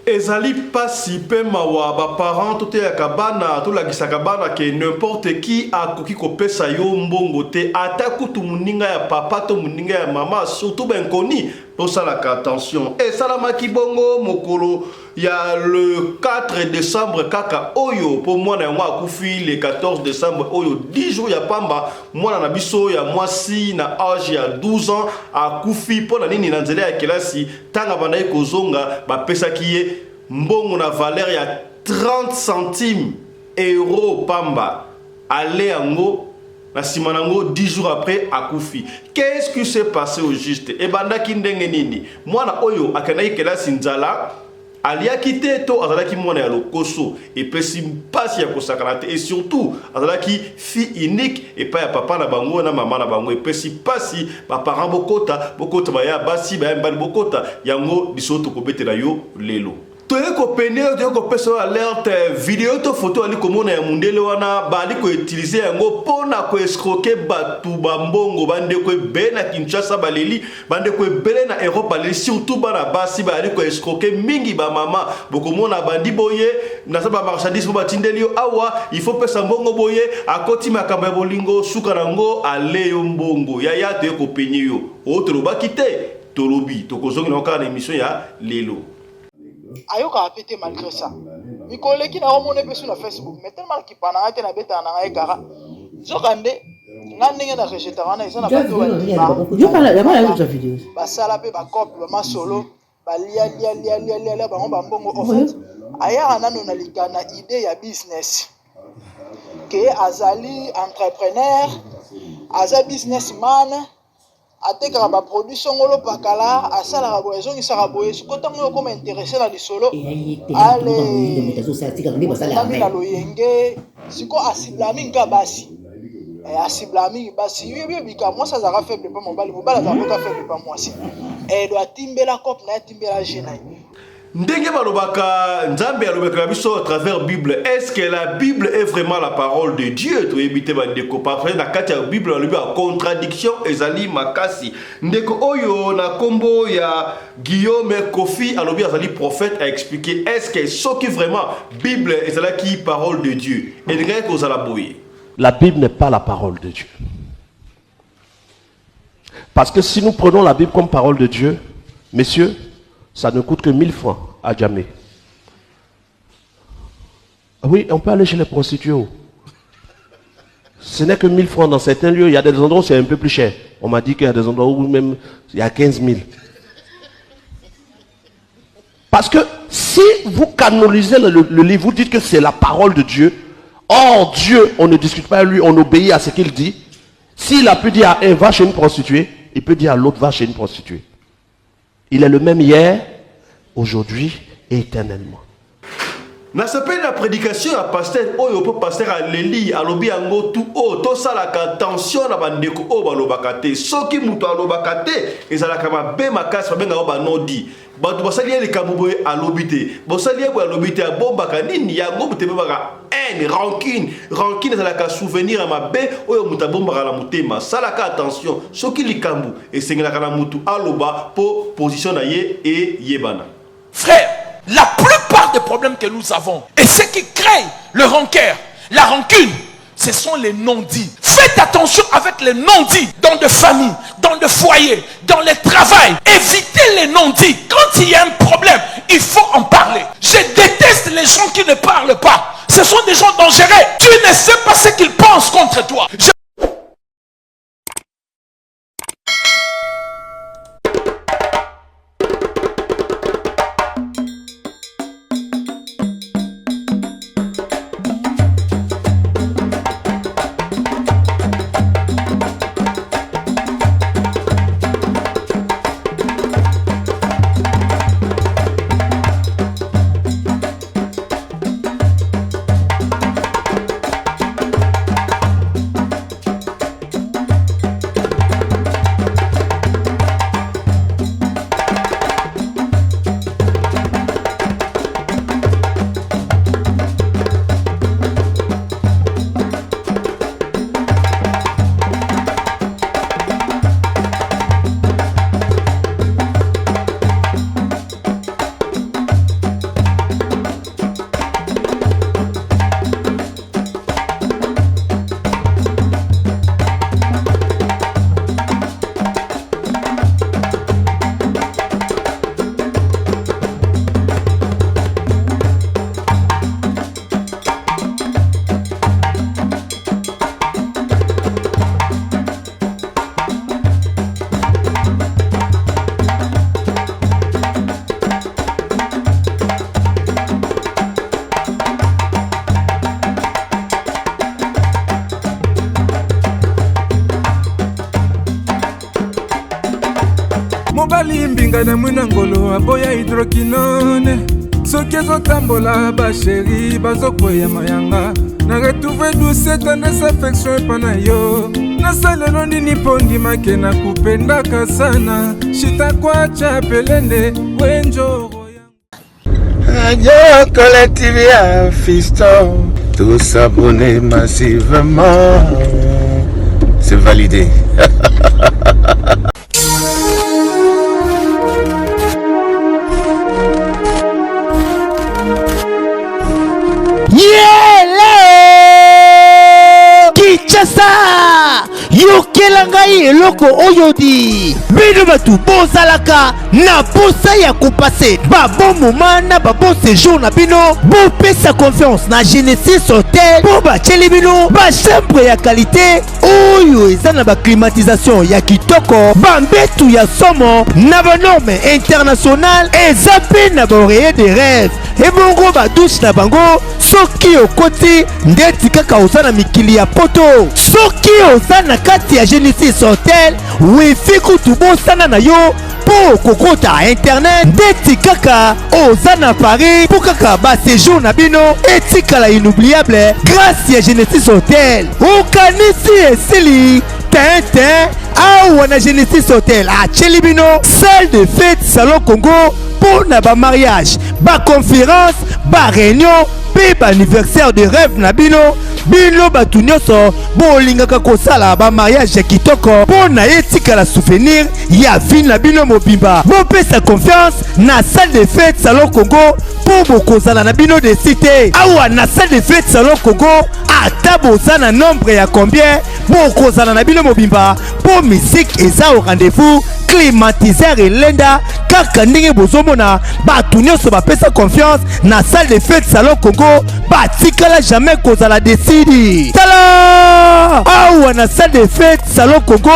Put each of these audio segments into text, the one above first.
ezali pasi pe mawa ba parents tout ya kabana tout la gisakabana que n'importe qui a koki kopesa yo mbongo te ata kutu muninga ya papa to muninga ya mama surtout ben koni pour ça la attention et salama kibongo mokolo ya le 4 décembre kaka oyo pour moi na moi akufi le 14 décembre oyo 10 jours ya pamba moi na biso ya mwasi na âge ya 12 ans akufi pour na nini na nzela ya kelasi tanga banaye kozonga ba pesa kiye mbongo na valeur ya 30 centimes euro pamba ale yango na simanango 10 jours après akufi. Qu'est-ce qui s'est passé au juste? E bandaki ndenge nini mwana oyo akanayi kelasi nzala aliaki te to azalaki mwana ya lokoso epesi mpasi ya kosakana te et surtout azalaki fille unique epai ya papa na bango na mama na bango epesi mpasi baparent bokota baya basi baya mbali bokota yango biso tokobetela yo lelo toye kopene toye kopesa alerte vidéo to photo ali komona ya mundele wana bali ko utiliser yango pona ko escroquer batu bambongo bande ko be na Kinshasa baleli bande ko bele na Europe baleli surtout bana basi bali ko escroquer mingi ba mama bokomona bandi boye na saba marchandise bo batindeli yo awa il faut pesa mbongo boye akoti makamba bolingo suka nango ale yo mbongo ya toye kopene yo otro bakite tolobi tokozongi na ka na émission ya lelo ayoka apete malgré ça mikoleki na omone pe sur la Facebook mais tellement ki pana ate na beta na ngai kara zokande ngandenge na rejeter wana isa na bato yo kala ya bala yo vidéo basala pe ba copie ba masolo ba lia ba ngomba mbongo en fait aya nano na likana idée ya business que azali entrepreneur aza businessman ateka ba production ngolo pakala asala rabo ezongi sa rabo esukota ngo comme intéressé na lisolo ale na loyenge siko asiblami nga basi asiblami basi yebe bika moi ça zara faible pas mobali za ko faible pas moi si et doit timbela cop na timbela jeune ndenge balobaka nzambe alobeka biso à travers Bible. Est-ce que la Bible est vraiment la parole de Dieu? To ebite ba ndeko parce na kati ya Bible alobi a contradiction ezali makasi ndeko oyo na kombo ya Guillaume Kofi alobi azali prophète a expliqué est-ce que ce qui vraiment Bible ezala qui parole de Dieu et ndenge ko zala boye. La Bible n'est pas la parole de Dieu. Parce que si nous prenons la Bible comme parole de Dieu, messieurs, ça ne coûte que 1000 francs à jamais. Oui, on peut aller chez les prostituées. Ce n'est que 1000 francs dans certains lieux. Il y a des endroits où c'est un peu plus cher. On m'a dit qu'il y a des endroits où même il y a 15 000. Parce que si vous canonisez le livre, vous dites que c'est la parole de Dieu. Or, Dieu, on ne discute pas à lui, on obéit à ce qu'il dit. S'il a pu dire à un va chez une prostituée, il peut dire à l'autre va chez une prostituée. Il est le même hier, aujourd'hui et éternellement. Na s'appelle la prédication à pasteur oyo po pasteur à leli alobi yango tout o to sala ka attention na bandeko o balobakate soki muto alobakate ezalaka mabe makasi babenga o banodi bato basali ele kabuboye alobite bosali ebo alobite abombaka nini yango mutebe baka haine rancune ezalaka souvenir à mabe oyo muto abombaka na mutema salaka attention soki likambu esengelaka na mutu aloba po position na ye e yebana. Frère, la plupart des problèmes que nous avons et ce qui crée le rancœur, la rancune, ce sont les non-dits. Faites attention avec les non-dits dans des familles, dans des foyers, dans les travails. Évitez les non-dits. Quand il y a un problème, il faut en parler. Je déteste les gens qui ne parlent pas. Ce sont des gens dangereux. Tu ne sais pas ce qu'ils pensent contre toi. moninga na mwina ngolo aboya hydroquinone soki ezotambola basheri bazokwea mayanga na retrouve douce tendresse affection epa na yo nasalelo nini mpo ndimake na kupendaka sana shitakwacha pelende wenjoro Radio Collective ya Fiston, tous s'abonner massivement, c'est validé. Kinshasa yokela ngai eloko oyo di bino batu bozalaka na posa ya kopase babon moma na babon séjour na bino bopesa confiance na Genesis Hotel po batieli bino bachambre ya kalite oyo eza na baclimatisation ya kitoko bambetu ya somo na banorme international eza mpe na baoreiller de rêve ebongo badouche na bango soki okoti ndeti kaka oza na mikili ya poto soki oza na kati ya Genesis Hotel wifi kutu bosana na yo po kokota internet ndeti kaka oza na Paris po kaka baséjour na bino etikala inoubliable grâce ya Genesis Hotel okanisi esili tintin awa na Genesis Hotel atieli bino salle de fête salon Congo pour na ba mariage ba conférence ba réunion pe ba anniversaire de rêve na bino batu nyonso bolingaka kosala ba mariage ya kitoko po na etikala souvenir ya vie na bino mobimba bopesa confiance na salle de fête salon Congo po bokozala na bino de cité awa na salle de fête salon Congo ata boza na nombre ya combien bokozala na bino mobimba po musique eza au rendez-vous climatiseur elenda kaka ndenge bozomona batu nyonso bapesa confiance na salle de fête salon Congo batikala jamais kozala desidi tala awa na salle de fête salon Congo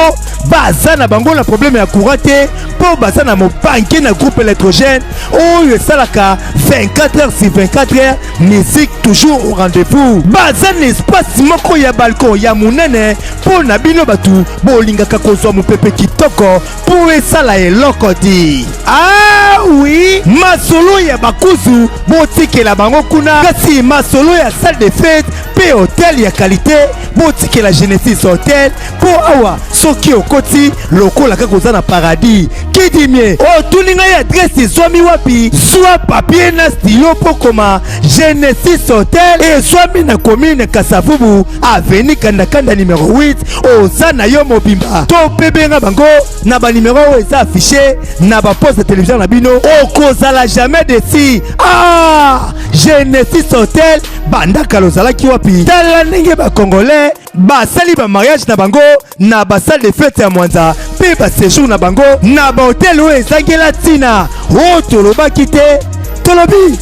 baza na bango na problème ya courant te po baza na mobanke na groupe électrogène oyo esalaka 24 heures sur 24 heures musique toujours au rendez-vous baza na espace moko ya balcon ya munene po na bino batu bolingaka kozwa mopepe kitoko po esala eloko di ah oui masolo ya bakuzu botikela bango kuna kasi masolo ya salle de fête pe hotel ya qualité botikela Genesis Hotel po awa soki okoti lokola kaka oza na paradis kidimie otuninga ya adresse ezwami wapi zwa papier na stylo po koma Genesis Hotel ezwami na commune Kasavubu avenue Kandakanda numéro 8 oza na yo mobimba to pebenga bango na ba numéro oyo eza affiché na ba poste de télévision na bino okozala jamais desi ah Genesis Hotel bandaka lozalaki wapi tala ndenge ba congolais basali ba mariage na bango na ba salle de fête ya Mwanza pe ba séjour na bango na ba hotel oyo ezangela tina o tolobaki te tolobi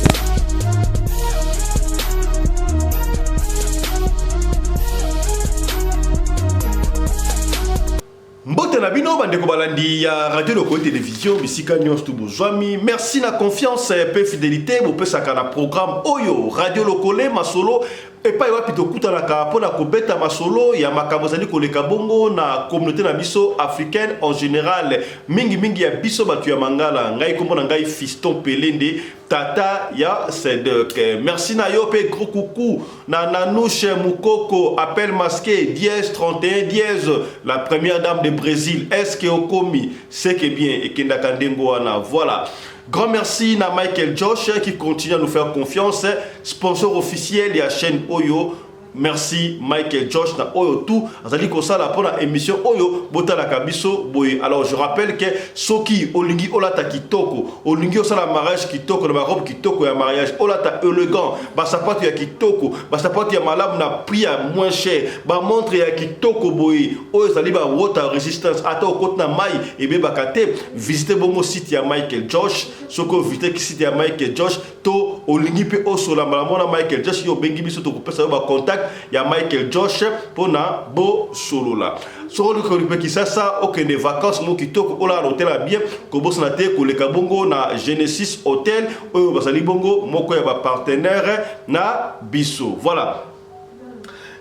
Mbote na bino bandeko balandi ya radio loko télévision bisika nyonso tu bozwami merci na confiance pe fidélité bopesaka na programme oyo radio lokole masolo epai wapi tokutanaka mpona kobeta masolo ya makambo ezali koleka bongo na communauté na biso africaine en général mingi ya biso bato ya mangala ngai kombo na ngai Fiston Pelende tata ya Sedek merci na yo pe gros coucou na Nanouche Mukoko appel masqué dièse 31 dièse la première dame de Brésil est-ce que okomi c'est que bien ekenda kandengo wana voilà. Grand merci à Michael Josh qui continue à nous faire confiance, sponsor officiel de la chaîne Oyo. Merci Michael Josh na Oyo tout. Azali kosala pour la émission Oyo botala kabiso boy. Alors je rappelle que soki olingi olata kitoko, olingi osala mariage kitoko na robe kitoko ya mariage, olata élégant, ba sapato ya kitoko, ba sapato ya malamu na prix ya moins cher, ba montre ya kitoko boy. Oyo zali ba water resistance ata okot na mai et be bakate. Visitez bongo site ya Michael Josh. Soko visitez site ya Michael Josh to olingi pe osola malamona Michael Josh yo bengi biso to kopesa ba contact ya Michael Josh pona bo solo la solo ko lipe kisasa okende vacances mo kitoko ola hotel bien ko bosa na te ko le kabongo na Genesis Hotel oyo basali bongo moko ya ba partenaire na biso voilà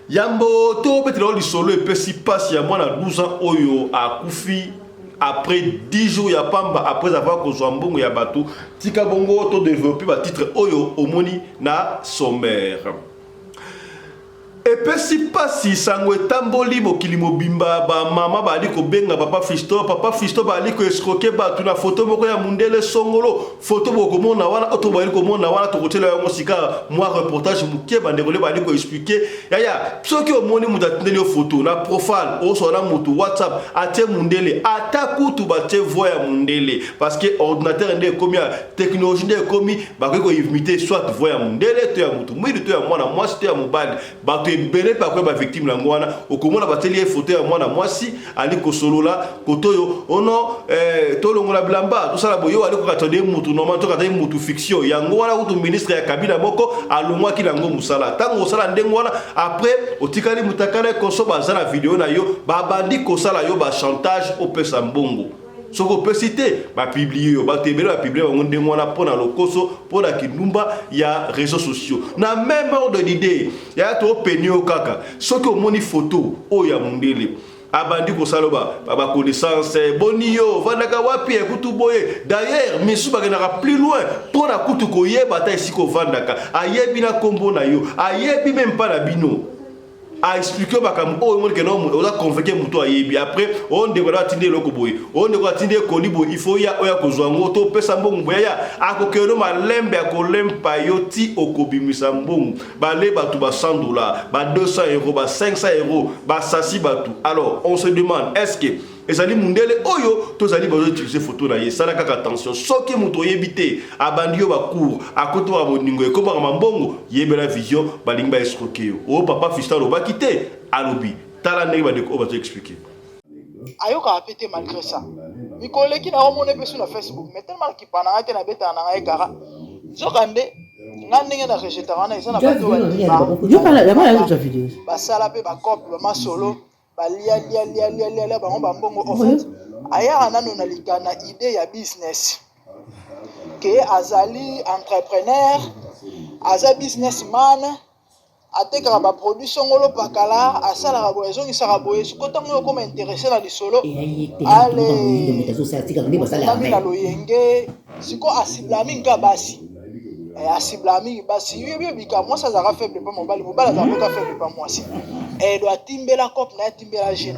yambo to betelo li solo epesi passe ya mwana 12 ans oyo akufi après 10 jours ya pamba après avoir kozwa mbongo ya bato tika bongo to développer ba titre oyo omoni na sommaire. Et puis si pas si sango etamboli mokili mobimba ba mama bali ko benga papa Fisto bali ko escroquer ba tuna photo moko ya mundele songolo photo boko mona wana auto bali ko mona wana to kotela ya mosika moi reportage mukie bande bali ko expliquer ya soki omoni mutatindeli yo photo na profile o so na mutu WhatsApp atie mundele ataku tu ba tie voix ya mundele parce que ordinateur ndé komi technologie ndé komi ba ko imiter soit voix ya mundele to ya mutu mwili to ya mwana mwasi to ya mobali ba belé par quoi ba victime la ngwana okomona bateli photo ya mwana mwasi ali kosolola kotoyo ono tolongola blamba tout ça la boyo ali ko katode mutu normal to katode mutu fiction ya ngwana utu ministre ya kabila moko alongwa ki lango musala tango sala ndengwana après otikali mutakala konso bazala vidéo na yo ba bandi kosala yo ba chantage au pesa mbongo. Ce qu'on peut citer, publier, publier, on a pour lokoso, pour la kinumba, il y a réseaux sociaux. Na même ordre d'idée, il y a trop pénible au caca. Ce que mon photo, oh ya mundele. Abandi ko saloba, ba connaissance, bonio, vandaka wapi, kutu boye. D'ailleurs, misu ba genara plus loin, pour la kutu ko yeba ta ici ko vandaka. Ayebi na kombo na yo, ayebi même pas la bino. A expliqué bakam o mo ke no on a convoqué muto ayebi après on devra tinde loko boy on devra tinde kolibo il faut ya oya kozwa ngoto pesa mbongo ya akokelo malembe akolempa yoti okobimisa mbongo bale batu ba $100 ba €200 ba €500 ba sasi batu. Alors on se demande est-ce que ezali mundele oyo tozali bazo utiliser photo na ye sala kaka attention soki muto yebite abandio ba cour akoto ba boningo e komba mambongo yebela vision balinga escroquer yo o papa Fisto ba quitter alobi tala ndenge ba deko ba expliquer ayoka apete malgré ça mikoleki na omone pe sur la Facebook mais tellement ki pana ate na beta na ngai kara zokande ngandenge na rejeter wana isa na bato ba yo kala ya mala ya vidéo ba sala pe ba copie ba masolo lia bango bambongo en fait aya nano na likana idée ya business que azali entrepreneur aza businessman atekaka ba produit songolo pakala asala rabo ezongi sa rabo esiko tango ko m'intéresser na lisolo ale na loyenge siko asiblami ngabasi asiblami basi yo bika moi ça zara faible pas mobali za pas faible pas moi si et doit timber la cop na timber la jeune.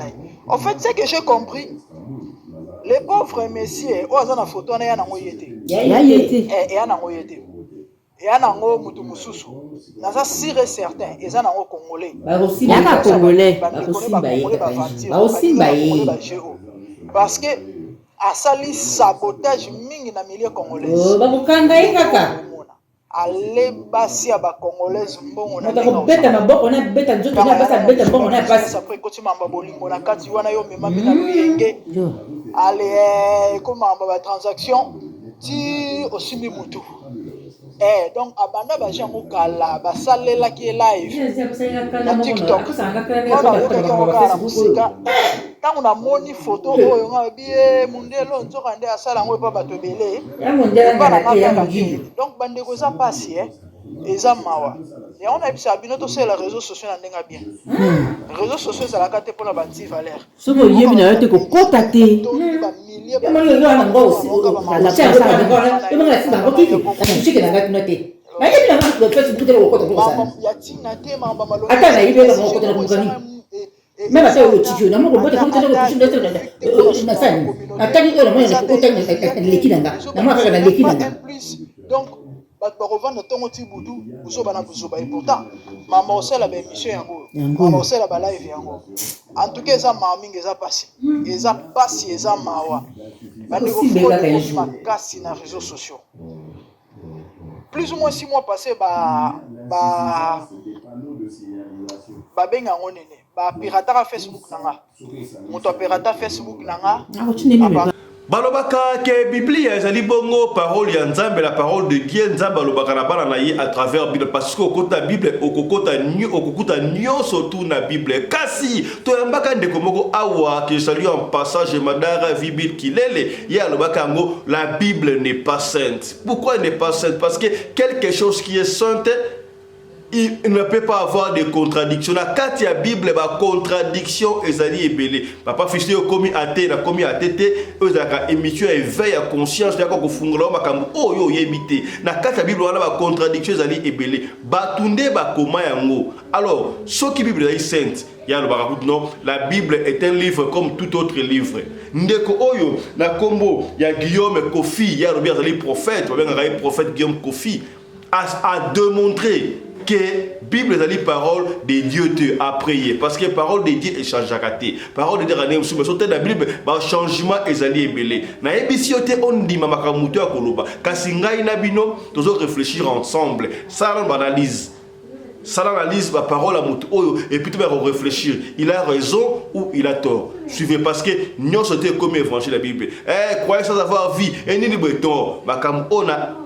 En fait c'est que j'ai compris les pauvres messieurs o azana photo na yana ngoyete et yana ngoyete et yana ngo mutu mususu na ça sûr et certain et yana ngo congolais ba aussi ba congolais ba aussi ba parce que asali sabotage mingi na milieu congolais ba mukanga ikaka ale basi ya ba congolais mbongo na beta maboko na beta nzoto na basa beta mbongo na basi après koti mamba bolingo na kati wana yo mema bina luyenge ale ko mamba ba transaction ti osimi mutu donc abanda ba jango kala ba salela ki live na TikTok ona musika tango na moni photo oyo ngabie mundelo nzoka nde asala ngo pa bato belé donc bande ko za pasi eza mawa et on a bisa bino to sur les réseaux sociaux na ndenga bien réseaux sociaux za la carte pour la banti valeur soko yebi na yote ko contacter ya mali yo na ngo aussi la cha sa ngo yo mali sa ngo kiki atashike na ngati note na yebi na ngo Facebook te ko kota ya tina te mamba malo ata na yebi na ngo kota na kuzani même ça au tiki na ngo bote ko tele ko tele na sani atani ko na mo na ko tele na lekinanga na mo ka na lekinanga donc ba revendre tongo ti butu buzoba na buzoba et pourtant mama osela ba émission yango mama osela ba live yango en tout cas ça mama mingi eza pasi eza mawa bandi ko makasi na réseaux sociaux plus ou moins 6 mois passés ba benga ngonene ba pirata Facebook nanga moto pirata Facebook nanga balobaka ke Biblia ezali bongo parole ya Nzambe, la parole de Dieu. Nzambe alobaka na bana na ye à travers Bible parce que okota Bible okokuta nyonso tu na Bible. Kasi toyambaka ndeko moko awa que salut en passage madara Bible kilele ya alobaka ngo la Bible n'est pas sainte. Pourquoi elle n'est pas sainte? Parce que quelque chose qui est sainte il ne peut pas avoir de contradictions. Quand il y a Bible, la contradiction est allée ébélée. Papa fils de commis athée, na commis athée, eux ont émission éveil à conscience, d'accord qu'on fungula makambo oh yo yebité. Na quand la Bible on a la contradiction est allée ébélée. Batunde ba koma yango. Alors, ce qui Bible est sainte, il y a le barabout non, la Bible est un livre comme tout autre livre. Ndeko oyo na kombo, il y a Guillaume Kofi, il y a le prophète, le prophète Guillaume Kofi a démontré que la Bible est la parole de Dieu à prier. Parce que la parole de Dieu est changée. La parole de Dieu est changée. La Bible est changement est ébélé. Na ebisiote on dit mama kamuto ya koloba. Kasi ngai na bino tozo réfléchir ensemble. Ça on analyse. Ça analyse la parole à mutu oyo et puis tu vas réfléchir. Il a raison ou il a tort. Suivez parce que nous sommes comme évangile la Bible. Croyez sans avoir vie et ni béton. Makam on a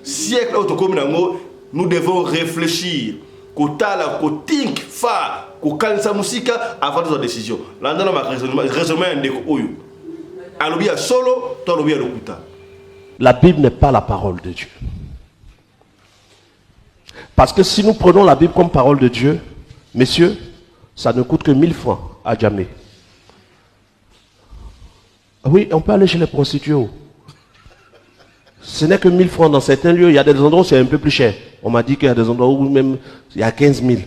siècle autour nango. Nous devons réfléchir, kotala, kothink, fa, kokanisa musika avant de prendre des décisions. Là, dans ma raisonnement, solo, la Bible n'est pas la parole de Dieu. Parce que si nous prenons la Bible comme parole de Dieu, messieurs, ça ne coûte que 1000 francs à jamais. Oui, on peut aller chez les prostituées. Ce n'est que 1000 francs dans certains lieux. Il y a des endroits où c'est un peu plus cher. On m'a dit qu'il y a des endroits où même il y a 15 000.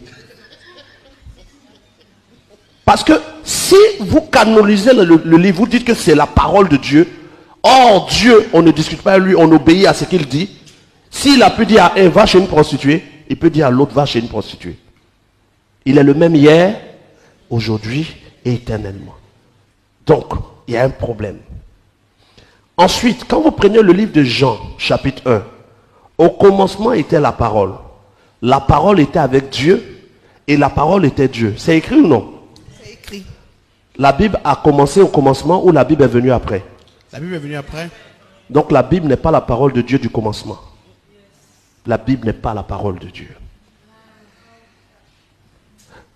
Parce que si vous canonisez le livre, vous dites que c'est la parole de Dieu. Or, Dieu, on ne discute pas avec lui, on obéit à ce qu'il dit. S'il a pu dire à un, va chez une prostituée, il peut dire à l'autre, va chez une prostituée. Il est le même hier, aujourd'hui et éternellement. Donc, il y a un problème. Ensuite, quand vous prenez le livre de Jean, chapitre 1, au commencement était la parole. La parole était avec Dieu et la parole était Dieu. C'est écrit ou non? C'est écrit. La Bible a commencé au commencement ou la Bible est venue après? La Bible est venue après. Donc la Bible n'est pas la parole de Dieu du commencement. La Bible n'est pas la parole de Dieu.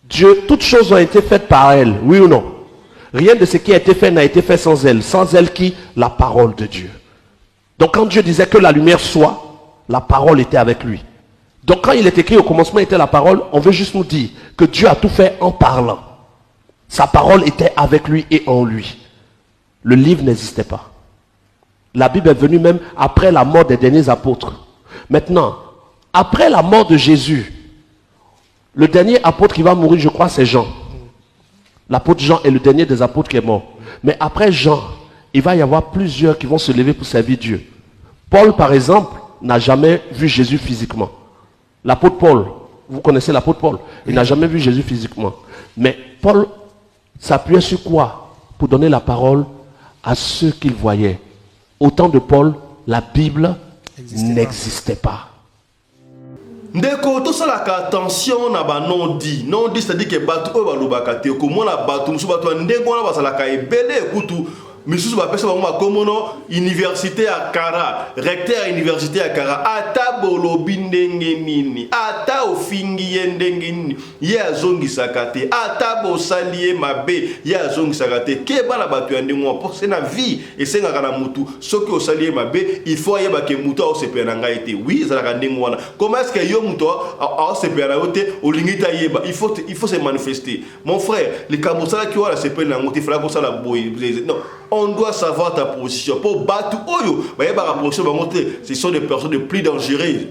Dieu, toutes choses ont été faites par elle, oui ou non? Rien de ce qui a été fait n'a été fait sans elle. Sans elle qui? La parole de Dieu. Donc quand Dieu disait que la lumière soit, la parole était avec lui. Donc quand il est écrit au commencement était la parole, on veut juste nous dire que Dieu a tout fait en parlant. Sa parole était avec lui et en lui. Le livre n'existait pas. La Bible est venue même après la mort des derniers apôtres. Maintenant, après la mort de Jésus, le dernier apôtre qui va mourir, je crois, c'est Jean. L'apôtre Jean est le dernier des apôtres qui est mort. Mais après Jean, il va y avoir plusieurs qui vont se lever pour servir Dieu. Paul, par exemple, n'a jamais vu Jésus physiquement. L'apôtre Paul, vous connaissez l'apôtre Paul, il n'a jamais vu Jésus physiquement. Mais Paul s'appuyait sur quoi? Pour donner la parole à ceux qu'il voyait. Au temps de Paul, la Bible n'existait pas. Ndeko to sala ka attention na ba non dit c'est-à-dire que batu o ba lobaka te ko mona batu musu batu ndeko na ba sala ka ebele kutu misusu ba pesa ba ma komono université à Kara recteur université à Kara ata bolobi ndenge nini ata ofingi ndenge nini ya zongi sakate ata bosalie mabe ya zongi sakate ke bana batu ndenge pour c'est na vie et c'est ngaka mutu soki osalie mabe il faut yeba ke mutu o se pena ngaite oui ça la ndenge wana comment est-ce que yo mutu o se pena ote olingita yeba il faut se manifester mon frère les kamosala ki wala se pena ngoti fera ko sala boy non. On doit savoir ta position. Pour battre Oyo, ce sont des personnes de plus dangereuses.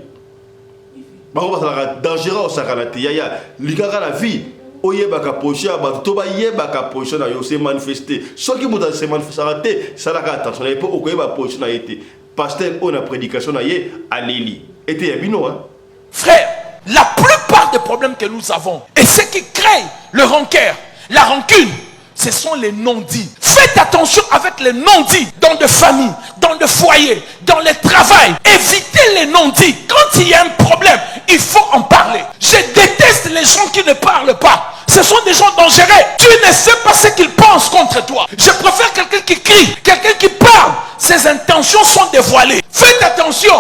Dangereux au Sakanate. L'igara la vie. Oye baka position, toba ye baka position na yo se manifester. Ceux qui vont se manifester, ça la attention. Il faut okoye ba position na été. Pasteur, on a prédication na ye à Lili. Était yabino hein. Frère, la plupart des problèmes que nous avons et ce qui crée le rancœur, la rancune, ce sont les non-dits. Faites attention avec les non-dits dans des familles, dans des foyers, dans les travails. Évitez les non-dits. Quand il y a un problème, il faut en parler. Je déteste les gens qui ne parlent pas. Ce sont des gens dangereux. Tu ne sais pas ce qu'ils pensent contre toi. Je préfère quelqu'un qui crie, quelqu'un qui parle. Ses intentions sont dévoilées. Faites attention.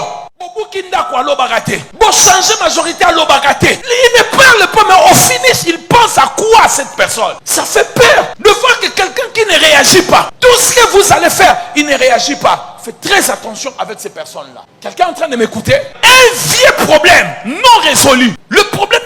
Bon, changer majorité à l'obagaté. Il ne parle pas, mais au finish, il pense à quoi cette personne? Ça fait peur de voir que quelqu'un qui ne réagit pas. Tout ce que vous allez faire, il ne réagit pas. Faites très attention avec ces personnes-là. Quelqu'un est en train de m'écouter? Un vieux problème non résolu. Le problème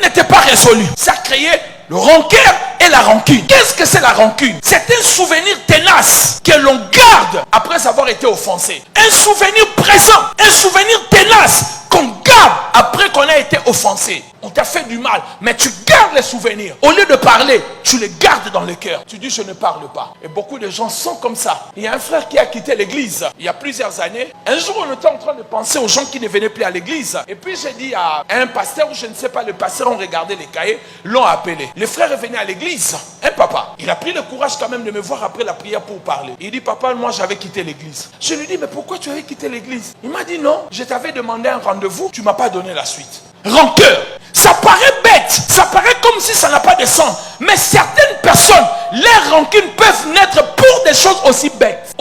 résolu. Ça a créé le rancœur et la rancune. Qu'est-ce que c'est la rancune? C'est un souvenir tenace que l'on garde après avoir été offensé. Un souvenir présent, un souvenir tenace qu'on garde après qu'on a été offensé. On t'a fait du mal, mais tu gardes les souvenirs. Au lieu de parler, tu les gardes dans le cœur. Tu dis, je ne parle pas. Et beaucoup de gens sont comme ça. Il y a un frère qui a quitté l'église il y a plusieurs années. Un jour, on était en train de penser aux gens qui ne venaient plus à l'église. Et puis, j'ai dit à un pasteur, je ne sais pas, le pasteur, on regardait les cahiers, l'ont appelé. Le frère est venu à l'église. Un papa. Il a pris le courage quand même de me voir après la prière pour parler. Il dit, papa, moi, j'avais quitté l'église. Je lui dis, mais pourquoi tu avais quitté l'église? Il m'a dit, non, je t'avais demandé un rendez-vous, tu ne m'as pas donné la suite. Rancœur. Ça paraît bête, ça paraît comme si ça n'a pas de sens. Mais certaines personnes, leurs rancunes peuvent naître pour des choses aussi bêtes.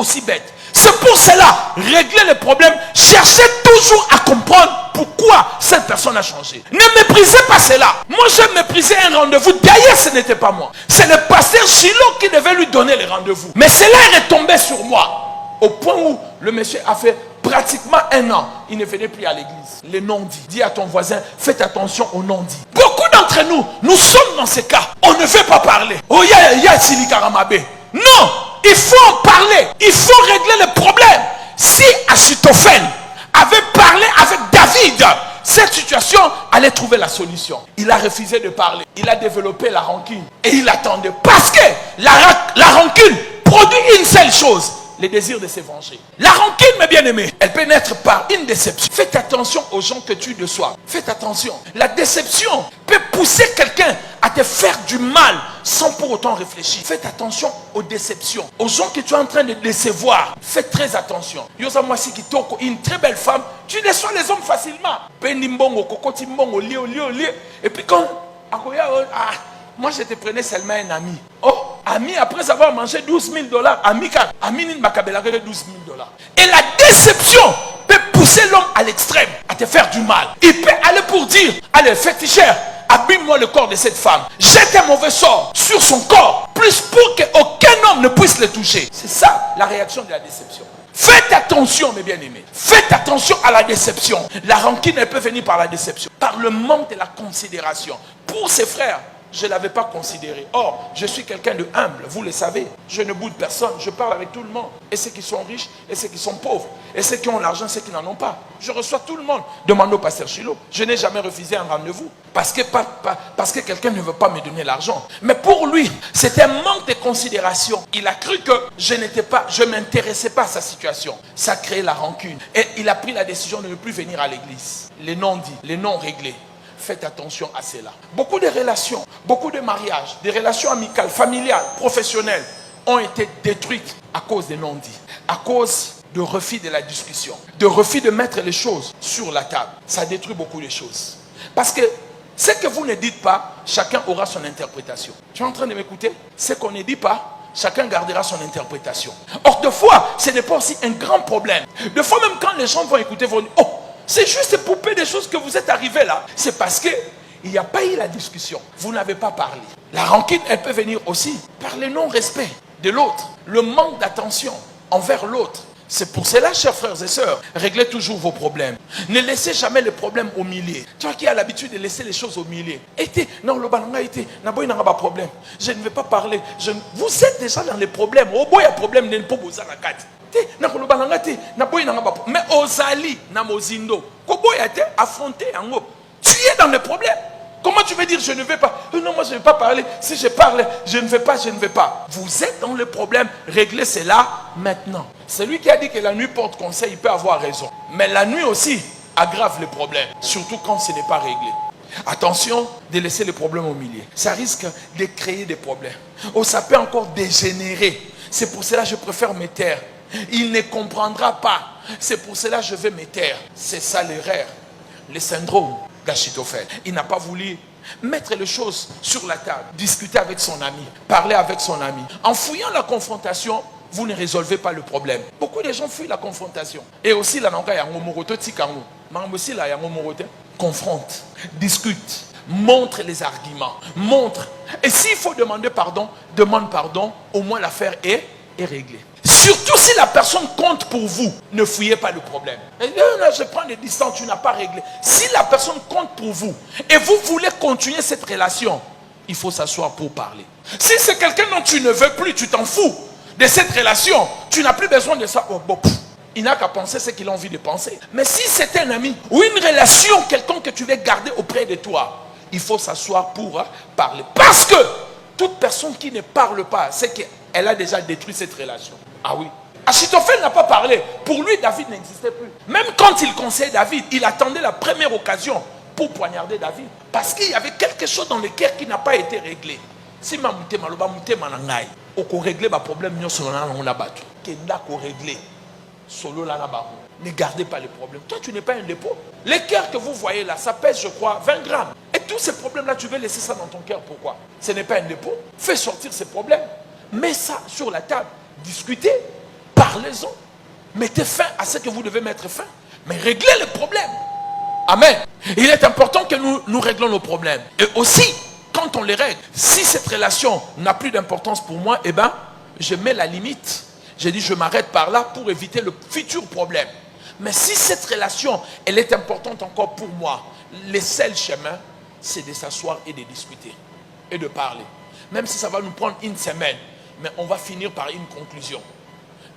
C'est pour cela, régler les problèmes, cherchez toujours à comprendre pourquoi cette personne a changé. Ne méprisez pas cela. Moi, j'ai méprisé un rendez-vous. D'ailleurs, ce n'était pas moi. C'est le pasteur Chilo qui devait lui donner les rendez-vous. Mais cela est retombé sur moi. Au point où le monsieur a fait pratiquement 1 an, il ne venait plus à l'église. Les non-dits. Dis à ton voisin, faites attention aux non-dits. Beaucoup d'entre nous, nous sommes dans ces cas. On ne veut pas parler. Oh, il y a Sili Karamabe. Non, il faut en parler. Il faut régler le problème. Si Achitophel avait parlé avec David, cette situation allait trouver la solution. Il a refusé de parler. Il a développé la rancune. Et il attendait. Parce que la rancune produit une seule chose. Les désirs de se venger. La rancune, mes bien-aimés, elle peut naître par une déception. Faites attention aux gens que tu déçois. Faites attention. La déception peut pousser quelqu'un à te faire du mal sans pour autant réfléchir. Faites attention aux déceptions. Aux gens que tu es en train de décevoir. Faites très attention. Yosa Mwasi Kitoko, une très belle femme, tu déçois les hommes facilement. Benimbongo, Kokotimbongo, Lio. Et puis quand, moi je te prenais seulement un ami. Oh, ami après avoir mangé $12,000. Ami Makabelare $12,000. Et la déception peut pousser l'homme à l'extrême, à te faire du mal. Il peut aller pour dire, allez, féticheur, abîme-moi le corps de cette femme. Jette un mauvais sort sur son corps, plus pour qu'aucun homme ne puisse le toucher. C'est ça la réaction de la déception. Faites attention, mes bien-aimés. Faites attention à la déception. La rancune, elle peut venir par la déception, par le manque de la considération. Pour ses frères, je ne l'avais pas considéré. Or, je suis quelqu'un de humble, vous le savez. Je ne boude personne, je parle avec tout le monde. Et ceux qui sont riches, et ceux qui sont pauvres. Et ceux qui ont l'argent, ceux qui n'en ont pas. Je reçois tout le monde. Demande au pasteur Chilo. Je n'ai jamais refusé un rendez-vous. Parce que quelqu'un ne veut pas me donner l'argent. Mais pour lui, c'était un manque de considération. Il a cru que je ne m'intéressais pas à sa situation. Ça a créé la rancune. Et il a pris la décision de ne plus venir à l'église. Les non-dits, les non-réglés. Faites attention à cela. Beaucoup de relations, beaucoup de mariages, des relations amicales, familiales, professionnelles ont été détruites à cause des non-dits, à cause de refus de la discussion, de refus de mettre les choses sur la table. Ça détruit beaucoup de choses. Parce que ce que vous ne dites pas, chacun aura son interprétation. Tu es en train de m'écouter? Ce qu'on ne dit pas, chacun gardera son interprétation. Or, des fois, ce n'est pas aussi un grand problème. Des fois, même quand les gens vont écouter, vont dire, oh, c'est juste pour peu des choses que vous êtes arrivés là. C'est parce qu'il n'y a pas eu la discussion. Vous n'avez pas parlé. La rancune, elle peut venir aussi par le non-respect de l'autre. Le manque d'attention envers l'autre. C'est pour cela, chers frères et sœurs, réglez toujours vos problèmes. Ne laissez jamais les problèmes au milieu. Toi qui as l'habitude de laisser les choses au milieu. Non, le balanga était, n'a pas problème. Je ne vais pas parler. Vous êtes déjà dans les problèmes. Au bout, il y a problème, n'est pas besoin de carte. Mais Ozali, Namozindo, affronter en haut. Tu es dans les problèmes. Comment tu veux dire je ne vais pas? Non, moi je ne vais pas parler. Si je parle, je ne vais pas. Vous êtes dans le problème. Réglez cela maintenant. Celui qui a dit que la nuit porte conseil, il peut avoir raison. Mais la nuit aussi aggrave les problèmes. Surtout quand ce n'est pas réglé. Attention de laisser les problèmes au milieu. Ça risque de créer des problèmes. Oh, ça peut encore dégénérer. C'est pour cela que je préfère me taire. Il ne comprendra pas. C'est pour cela que je vais me taire. C'est ça l'erreur. Le syndrome d'Achitophel. Il n'a pas voulu mettre les choses sur la table. Discuter avec son ami. Parler avec son ami. En fouillant la confrontation, vous ne résolvez pas le problème. Beaucoup de gens fuient la confrontation. Et aussi, la nanga yango moroto tikango. Mangosi la yango moroto. Confronte. Discute. Montre les arguments. Montre. Et s'il faut demander pardon, demande pardon. Au moins l'affaire est réglée. Surtout si la personne compte pour vous, ne fouillez pas le problème. Et là, je prends des distances, tu n'as pas réglé. Si la personne compte pour vous et vous voulez continuer cette relation, il faut s'asseoir pour parler. Si c'est quelqu'un dont tu ne veux plus, tu t'en fous de cette relation, tu n'as plus besoin de ça. Oh, bon, il n'a qu'à penser ce qu'il a envie de penser. Mais si c'est un ami ou une relation, quelqu'un que tu veux garder auprès de toi, il faut s'asseoir pour parler. Parce que toute personne qui ne parle pas, c'est qu'elle a déjà détruit cette relation. Ah oui. Achitophel n'a pas parlé. Pour lui, David n'existait plus. Même quand il conseillait David, il attendait la première occasion pour poignarder David. Parce qu'il y avait quelque chose dans le cœur qui n'a pas été réglé. Si ma mouté maloba mouté manangai, on peut régler ma problème mieux sur la battu. Kenda ko régler solo la ba. Ne gardez pas les problèmes. Toi, tu n'es pas un dépôt. Les cœurs que vous voyez là, ça pèse, je crois, 20 grammes. Et tous ces problèmes-là, tu veux laisser ça dans ton cœur. Pourquoi? Ce n'est pas un dépôt. Fais sortir ces problèmes. Mets ça sur la table. Discutez. Parlez-en. Mettez fin à ce que vous devez mettre fin. Mais réglez les problèmes. Amen. Il est important que nous réglons nos problèmes. Et aussi, quand on les règle, si cette relation n'a plus d'importance pour moi, eh bien, je mets la limite. J'ai dit, je m'arrête par là pour éviter le futur problème. Mais si cette relation, elle est importante encore pour moi, le seul chemin, c'est de s'asseoir et de discuter et de parler. Même si ça va nous prendre une semaine, mais on va finir par une conclusion.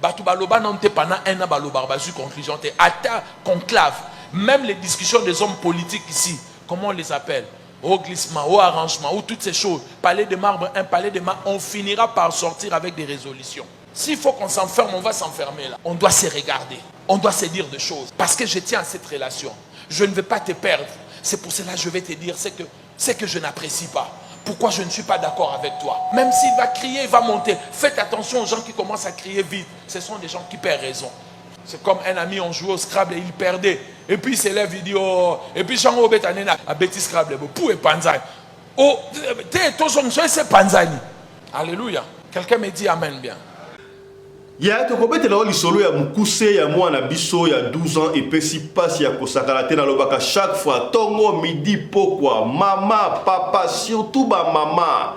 Batubaloba non te pendant un an baloba conclusion te ata conclave. Même les discussions des hommes politiques ici, comment on les appelle? Au glissement, au arrangement, ou toutes ces choses. Palais de marbre, un palais de marbre, on finira par sortir avec des résolutions. S'il faut qu'on s'enferme, on va s'enfermer là. On doit se regarder. On doit se dire des choses. Parce que je tiens à cette relation. Je ne veux pas te perdre. C'est pour cela que je vais te dire c'est que je n'apprécie pas. Pourquoi je ne suis pas d'accord avec toi? Même s'il va crier, il va monter. Faites attention aux gens qui commencent à crier vite. Ce sont des gens qui perdent raison. C'est comme un ami, on jouait au Scrabble et il perdait. Et puis il s'élève, il dit, oh, et puis Jean Robert Anena a bêti Scrabble. Pour et Panzani. Oh, c'est Panzani. Alléluia. Quelqu'un me dit Amen bien. Ya tokobetela o lisolo ya mukuse ya mwana biso ya 12 ans et pesi passe ya kosakala te na lobaka chaque fois tongo midi pokwa mama papa surtout ba mama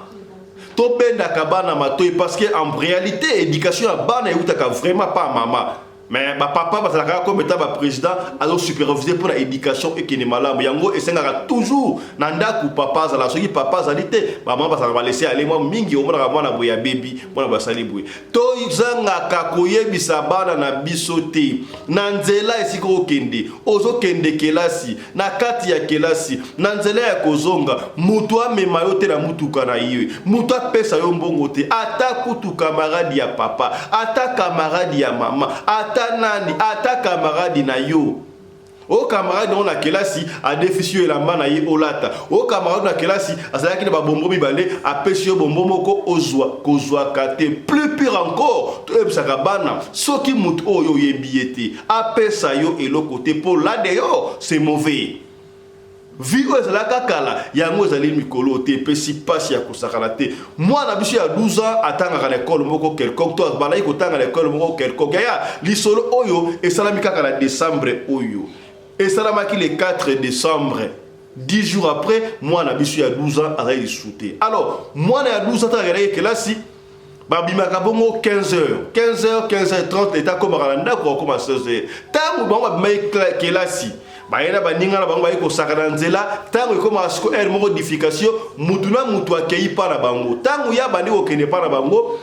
to benda kabana matoyi parce que en réalité éducation ya bana eutaka vraiment pas mama. Mais papa bazalaka comme état président alors supervisé pour l'éducation et qui n'est malamu yango esengaka toujours na ndaku papa azala soki papa azali te maman bazalaka ba laisser aller moi mingi omona mwana boya baby mwana basali boye to izangaka koyebisa bana na biso te na nzela esika okende ozokende kelasi na kati ya kelasi na nzela ya kozonga mutu amema yo te na mutuka na ye mutu apesa yo mbongo te ata kutu camarade ya papa ata camarade ya mama ata nani ata camarade na yo o camarade on a kelasi a déficit la mana ye olata o camarade na kelasi azalaki na bombo mibale a pesio bombo moko ozwa kozwa kate plus pire encore to ebsaka bana soki mutu oyo yebiete a pesa yo eloko te pour la de yo c'est mauvais. Vigo ezalaka kala yango ezali mikolo te pesi pasi ya kosakala te mwana biso ya 12 ans atangaka na école moko quelconque to balai kotanga na école moko quelconque ya lisolo oyo esalami kaka na décembre oyo esalamaki le 4 décembre 10 jours après mwana biso ya 12 ans azali lisuté alors mwana ya 12 ans atangaka kelasi babimaka bongo 15h 30 eta komaka na ndako koma 16h tango bango babimaki kelasi bayena baninga na bango bayiko sakana nzela tango ekoma siko er modification mutuna mutu akei pa na bango tango ya bandi okende pa na bango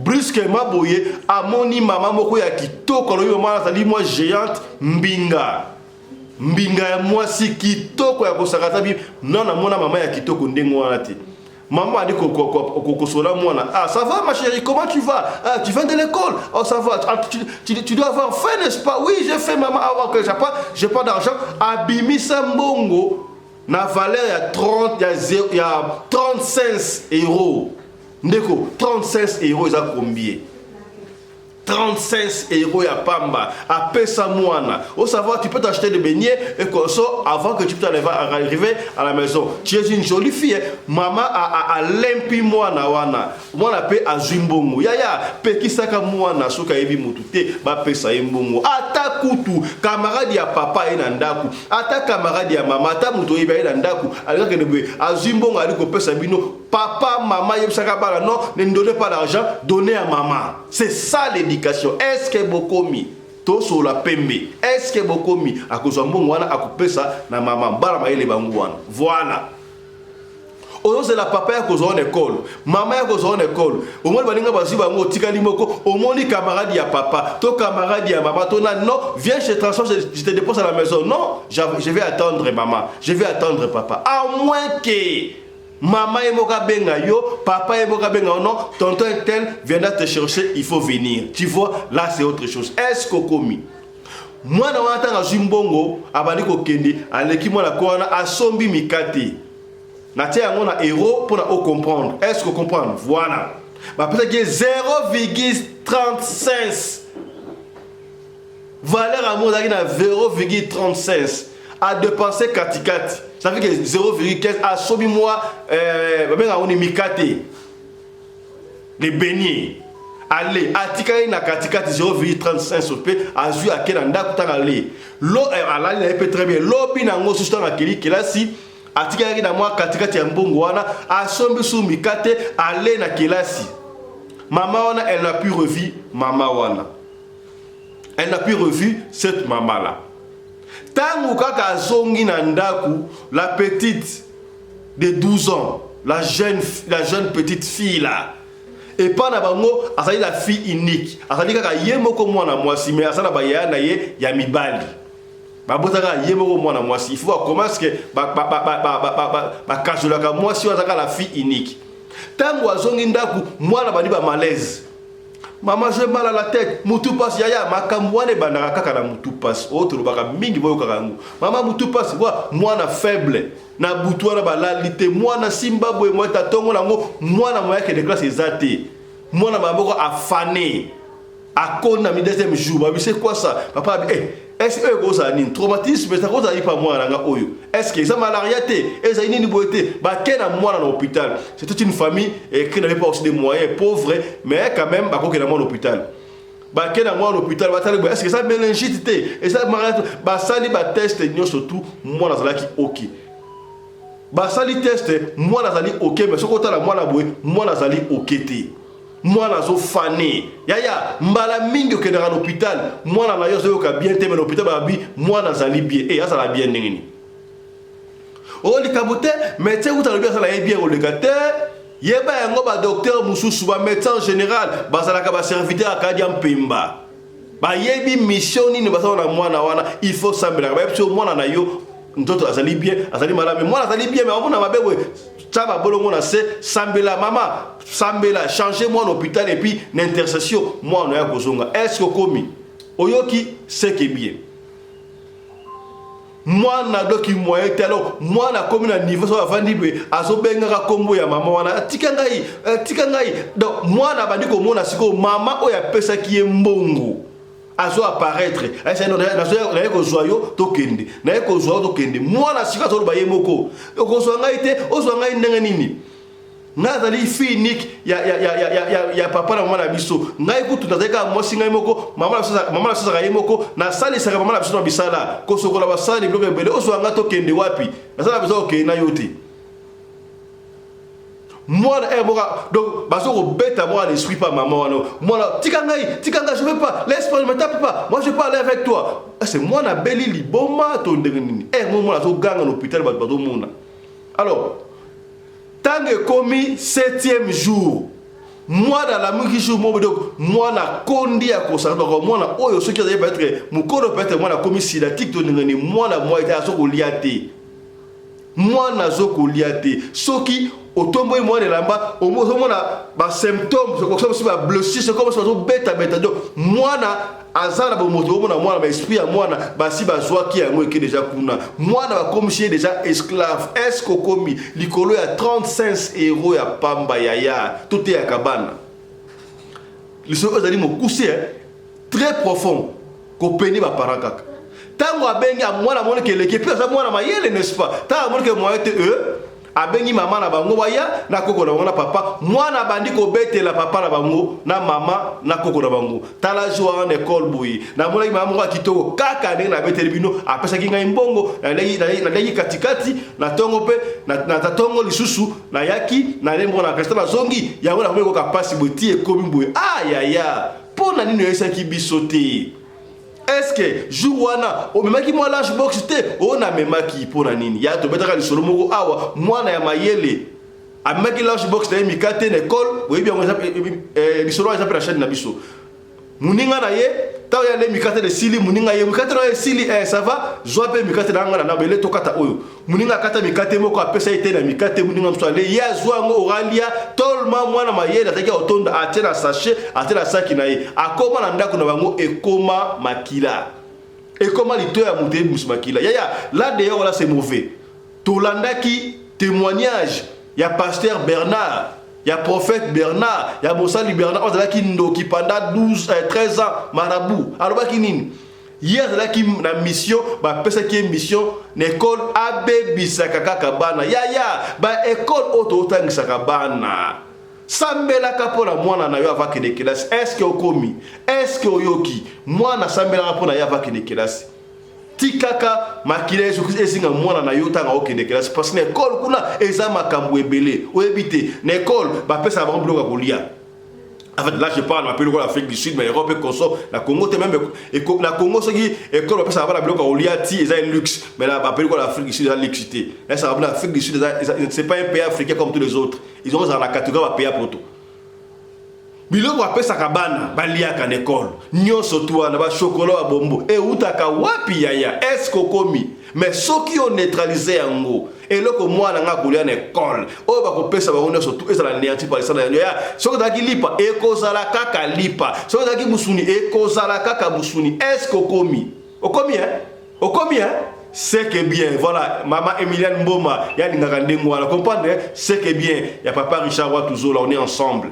brusquement boye amoni mama moko ya kitoko loyo mwana tali moi géante mbinga ya mwasi kitoko ya kosakata bi non na mona mama ya kitoko ndengo wana te. Maman a dit ah ça va ma chérie, comment tu vas? Ah, tu viens de l'école? Oh ça va, tu dois avoir faim n'est-ce pas? Oui j'ai fait maman, ah, okay, j'ai pas d'argent. Abimi Sambongo na valeur il y a 35 €. Ndeko 35 € ça combien? 35 € ya pamba à pesa mwana. Au savoir tu peux t'acheter des beignets et comme ça avant que tu puisses arriver à la maison. Tu es une jolie fille. Maman a lempi mwana wana. Mwana pe azumbongo. Yaya pe kisaka mwana soka ebi mutute ba pesa mbongo. Ata kutu camarade ya papa ina ndaku. Ata camarade ya mama ata muto eba ina ndaku. Alika ke azumbongo aliko pesa bino Papa, maman, non, ne donnez pas d'argent, donnez à maman. C'est ça l'éducation. Est-ce que beaucoup mis tout sur la pembe? Est-ce que beaucoup mis à cause de mon wana à couper ça na maman? Barama les bangouan. Voilà. C'est la papa à cause de l'école, maman à cause de l'école. Au moins, au moins, les camarades à papa, ton camarade à maman, ton non, viens, je te transforme, je te dépose à la maison. Non, je vais attendre maman, je vais attendre papa. À moins que maman et moka benga yo, papa et moka benga non, tonton et tel viendra te chercher, il faut venir. Tu vois, là c'est autre chose. Est-ce qu'on commis? Moi, dans un temps à Zimbongo, à Baliko Kendi, à l'équipe de la Kouana, à Sombi Mikati. Natia on a héros pour comprendre. Est-ce que vous comprenez? Voilà. Peut-être que 0,35 valeur à mon avis 0,35 à dépenser katikati. Ça fait que 0,15 à sobi moi on est mikate les beignets. Allez, atikari na katikati 0,35 sope azu akena ndakutanga aller. L'eau à la peut très bien. L'eau binango sustan akeli kelasi. Atikaki na moi katikati ya mbongo wana asombi su mikate ale na kelasi. Maman wana elle n'a plus revu maman wana. Elle n'a plus revu cette maman là. Tangu kaka zongi na ndaku la petite de 12 ans, la jeune petite fille là. Et pas na bango asali la fille unique. Asali kaka yemoko mwana mwasi mais asala ba ya na ye ya mibali. Il faut comment est-ce que moi si la fille unique. Tant que moi na malaise. Maman j'ai mal à la tête, mutu passe yaya makamwane bandaka kaka na mutu passe. Autre baka mingi boyo kakangu. Maman mutu passe moi na faible. Na butu na balalite moi na Zimbabwe moi tatongo nango moi na moya que de classe ezate. Moi na maboko afane. Akon na mi deuxième jour, mais c'est quoi ça? Papa est-ce que vous avez un traumatisme? Est-ce que vous avez pas moi? Est-ce que vous avez malariate? Est-ce que vous avez une boîte? Moi dans l'hôpital. C'est toute une famille qui n'avait pas aussi des moyens pauvres, mais quand même, bah qu'on est dans l'hôpital. Bah qu'on est dans l'hôpital. Est-ce que ça méningite? Et ça bah ça dit bah test surtout moi dans la qui ok. Bah ça dit test moi dans la ok, mais ce qu'on a moi la boue moi dans la ok té. Moi nazo fané yaya mbala mingi ke dans l'hôpital moi na yo zo ka bien te mais l'hôpital ba bi moi nazali bien et ça la bien ngini o li kabote mais tu as bien ça la bien o le gâté yeba yango ba docteur mususu ba médecin général ba ça la ka ba serviteur akadia mpemba ba yebi mission ni ba ça na moi na wana il faut sambela ba parce moi na yo ntoto azali bien azali malade mais moi nazali bien mais on na mabebo Tchaba bolongo na se sambela maman sambela changez-moi l'hôpital et puis l'intercession moi on a kozonga est-ce que komi oyoki c'est que bien moi na doki moyen telo moi na komi na niveau so avandi be azobenga ka kombo ya maman wana tikangai donc moi na bandi ko mona siko maman o ya pesa ki mbongo azo apparaître esa no na ko joyo to kende na ko joyo to kende moi na sika to ba yemoko ko so ngai te o so ngai ndenge nini nazali fille unique ya papa na mama na biso ngai kutu nazaka moi singa moko mama na biso ka yemoko na sali saka mama na biso na bisala ko so ko la basali bloke bele o so ngai to kende wapi na sala biso ke na yote moi donc baso ko beta moi ne suis pas maman moi tikanga je veux pas laisse-moi me tape pas moi je veux pas aller avec toi c'est moi na beli liboma to ndengini moi na so ganga na hôpital ba to mona alors tant que commis 7e jour moi dans la musique jour moi na kondi ya ko ça donc moi na oyo ce qui va être mukoro peut être moi na commis sidatique to ndengini moi na moi ita so ko liate moi na zo ko liate soki otombo moi de lamba au moins ba symptômes c'est comme si ba blessure c'est comme si on bêta donc moi na azana ba moto moi na ba esprit à moi na ba si ba joie qui a moi qui déjà kuna moi na ba comme si déjà esclave est-ce que komi likolo ya 35 € ya pamba yaya tout est à cabane les choses ali mo coussé très profond ko peni ba parakaka tango abenga moi na mona que l'équipe ça moi na mayele n'est-ce pas tango mona que moi était eux abengi maman na bango baya na koko na bango na papa mwana bandi ko betela papa na bango na mama na koko na bango tala joa en école boyi na mona maman mo kitoko kaka ndenge na beteli bino apesa kinga imbongo na legi katikati na tongo pe na tatongo lisusu na yaki na lembo na krista na zongi yango na ko kapasi boti e komi boyi aya pona nini yesa ki bisote. Est-ce que jouana o memaki moi lunch box te o na memaki pona nini ya to betaka lisolo moko awa mwana ya mayele amaki lunch box na mikate na école boyebi yango lisolo ya pera chaîne na biso muninga na ye ta ya le mikate de sili muninga ye mikate na sili ça va zo pe mikate na ngana na bele to kata oyo muninga kata mikate moko apesa ite na mikate muninga mso ale ya zo ngo oralia tolma mwana mayele ataki otonda atena sachet atena saki na ye akoma na ndako na bango ekoma makila ekoma lito ya muté musmakila ya là d'ailleurs là c'est mauvais tolandaki témoignage ya pasteur Bernard. Il y a prophète Bernard, il y a Moussali Bernard, on a qui pendant 13 ans marabout. Alors qui nini? Hier là qui na mission, ba pesa qui mission l'école AB Bisakaka Kabana. Ya ba école auto tang sakabana. Sambela kapona mwana na yo avaki de classe. Est-ce que okomi? Est-ce que oyoki? Mwana sambela kapona ya avaki de classe. Tikaka makila esinga mwana na yo tanga okende classe parce que l'école kuna eza makambo ebele oyebite l'école ba pesa ba bloka kolia. En fait là je parle ma pelo l'Afrique du Sud mais Europe et Congo la Congo te même la Congo ce qui école ba pesa ba bloka kolia ti eza un luxe mais là ba pelo l'Afrique du Sud eza luxité. Là ça va l'Afrique du Sud c'est pas un pays africain comme tous les autres. Ils ont dans la catégorie ba pays poto. Biloko apesaka bana baliaka na école nyonso tuana ba chocolat ba bombo e utaka wapi yaya est-ce kokomi mais soki on neutraliser yango eloko mwana nga kolia na école o ba kopesa ba nyonso tu ezala néanti par ça ya soki daki lipa ekozala kaka lipa soki daki musuni ekozala kaka musuni est-ce kokomi okomi c'est que bien voilà maman Emilienne Mboma ya lingaka ndengo wala comprendre c'est que bien ya papa Richard Watuzo là on est ensemble.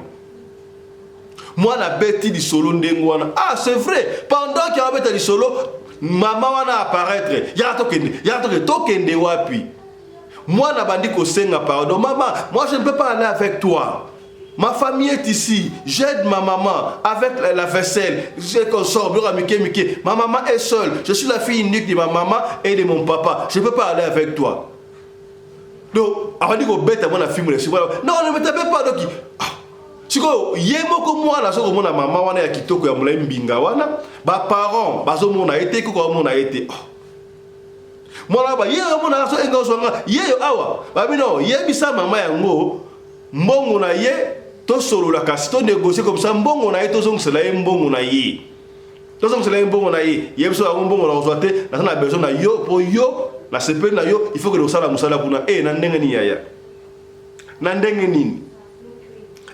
Moi la bête du solo ndengwana. Ah c'est vrai. Pendant qu'il y a bête du solo, maman wana apparaître. Ya tokende wapi. Moi na bandi ko senga pardon maman. Moi je ne peux pas aller avec toi. Ma famille est ici. J'aide ma maman avec la vaisselle. Je consort. Ma maman est seule. Je suis la fille unique de ma maman et de mon papa. Je ne peux pas aller avec toi. Donc avant de ko bête moi na film le non ne me tapez pas donc. Siko yemoko mwana soko mona mama wana ya kitoko ya mulai mbinga wana ba parents bazo mona ete ko mona ete mwana ba yeyo mona so enga songa yeyo awa ba bino yebisa mama yango mbongo na ye to solo la kasi to négocier comme ça mbongo na ye to zongela ye mbongo na ye to zongela ye mbongo na ye yebiso ya mbongo na ozwate na besoin na yo po yo na sepe na yo il faut que le sala musala kuna na ndenge ni yaya na ndenge nini.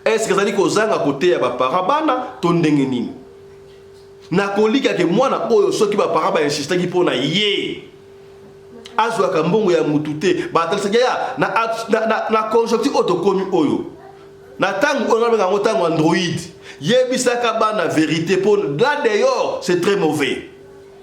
Est-ce que ça dit que zanga côté ya ba parents bana to ndenge nini na kolika ke mwana oyo soki ba parents ba insister ki pona ye azwa ka mbongo ya mutute ba talisa ya na conjoncture otokomi oyo na tango on nga ngotango Android yebisaka bana vérité pour là d'ailleurs c'est très mauvais